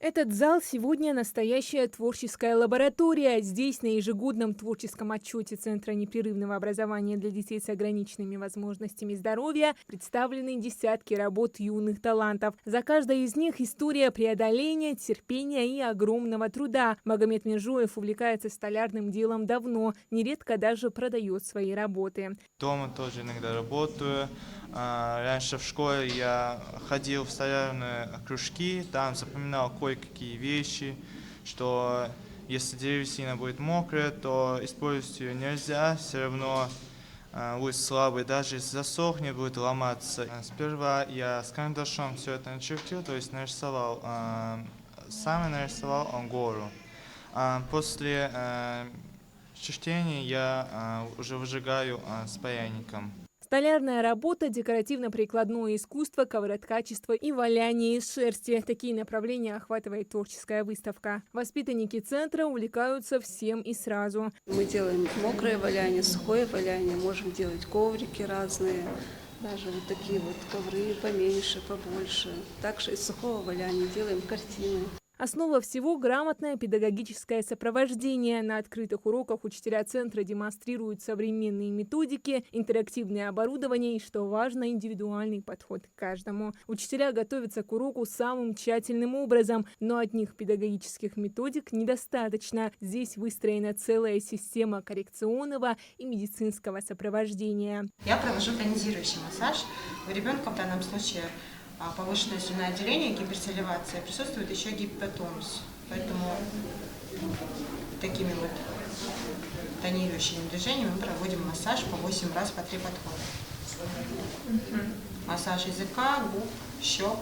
Этот зал сегодня настоящая творческая лаборатория. Здесь на ежегодном творческом отчете Центра непрерывного образования для детей с ограниченными возможностями здоровья представлены десятки работ юных талантов. За каждой из них история преодоления, терпения и огромного труда. Магомед Межуев увлекается столярным делом давно, нередко даже продает свои работы. Дома тоже иногда работаю. Раньше в школе я ходил в столярные кружки, там запоминал кое-какие вещи, что если древесина будет мокрая, то использовать ее нельзя, все равно будет слабый, даже если засохнет, будет ломаться. Сперва я с карандашом все это начертил, то есть нарисовал, сам нарисовал гору. После чтения я уже выжигаю с паяльником. Столярная работа, декоративно-прикладное искусство, ковроткачество и валяние из шерсти. Такие направления охватывает творческая выставка. Воспитанники центра увлекаются всем и сразу. Мы делаем мокрое валяние, сухое валяние, можем делать коврики разные, даже вот такие вот ковры поменьше, побольше. Также из сухого валяния делаем картины. Основа всего – грамотное педагогическое сопровождение. На открытых уроках учителя центра демонстрируют современные методики, интерактивное оборудование и, что важно, индивидуальный подход к каждому. Учителя готовятся к уроку самым тщательным образом, но одних педагогических методик недостаточно. Здесь выстроена целая система коррекционного и медицинского сопровождения. Я провожу тонизирующий массаж. У ребенка в данном случае повышенное слюноотделение, гиперсаливация, присутствует еще гипотонус. Поэтому такими вот тонирующими движениями мы проводим массаж по 8 раз по 3 подхода. Массаж языка, губ, щек,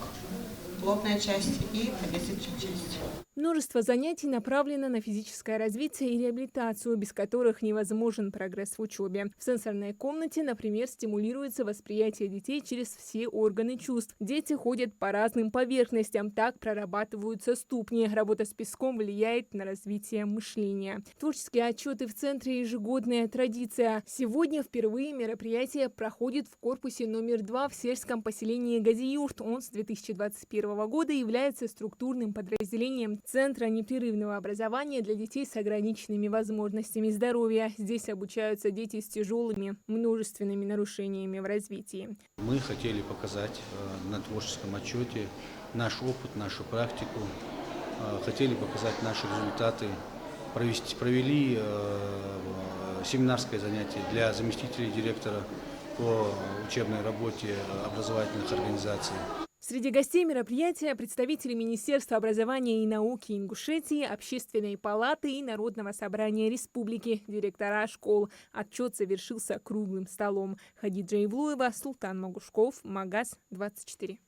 лобной части и подъязычной части. Множество занятий направлено на физическое развитие и реабилитацию, без которых невозможен прогресс в учебе. В сенсорной комнате, например, стимулируется восприятие детей через все органы чувств. Дети ходят по разным поверхностям, так прорабатываются ступни. Работа с песком влияет на развитие мышления. Творческие отчеты в центре – ежегодная традиция. Сегодня впервые мероприятие проходит в корпусе номер 2 в сельском поселении Газиюрт. Он с 2021 года является структурным подразделением Центра непрерывного образования для детей с ограниченными возможностями здоровья. Здесь обучаются дети с тяжелыми множественными нарушениями в развитии. Мы хотели показать на творческом отчете наш опыт, нашу практику, хотели показать наши результаты. Провели семинарское занятие для заместителей директора по учебной работе образовательных организаций. Среди гостей мероприятия представители Министерства образования и науки Ингушетии, Общественной палаты и Народного собрания республики, директора школ. Отчет завершился круглым столом. Хадиджа Ивлуева, Султан Магушков, Магаз 24.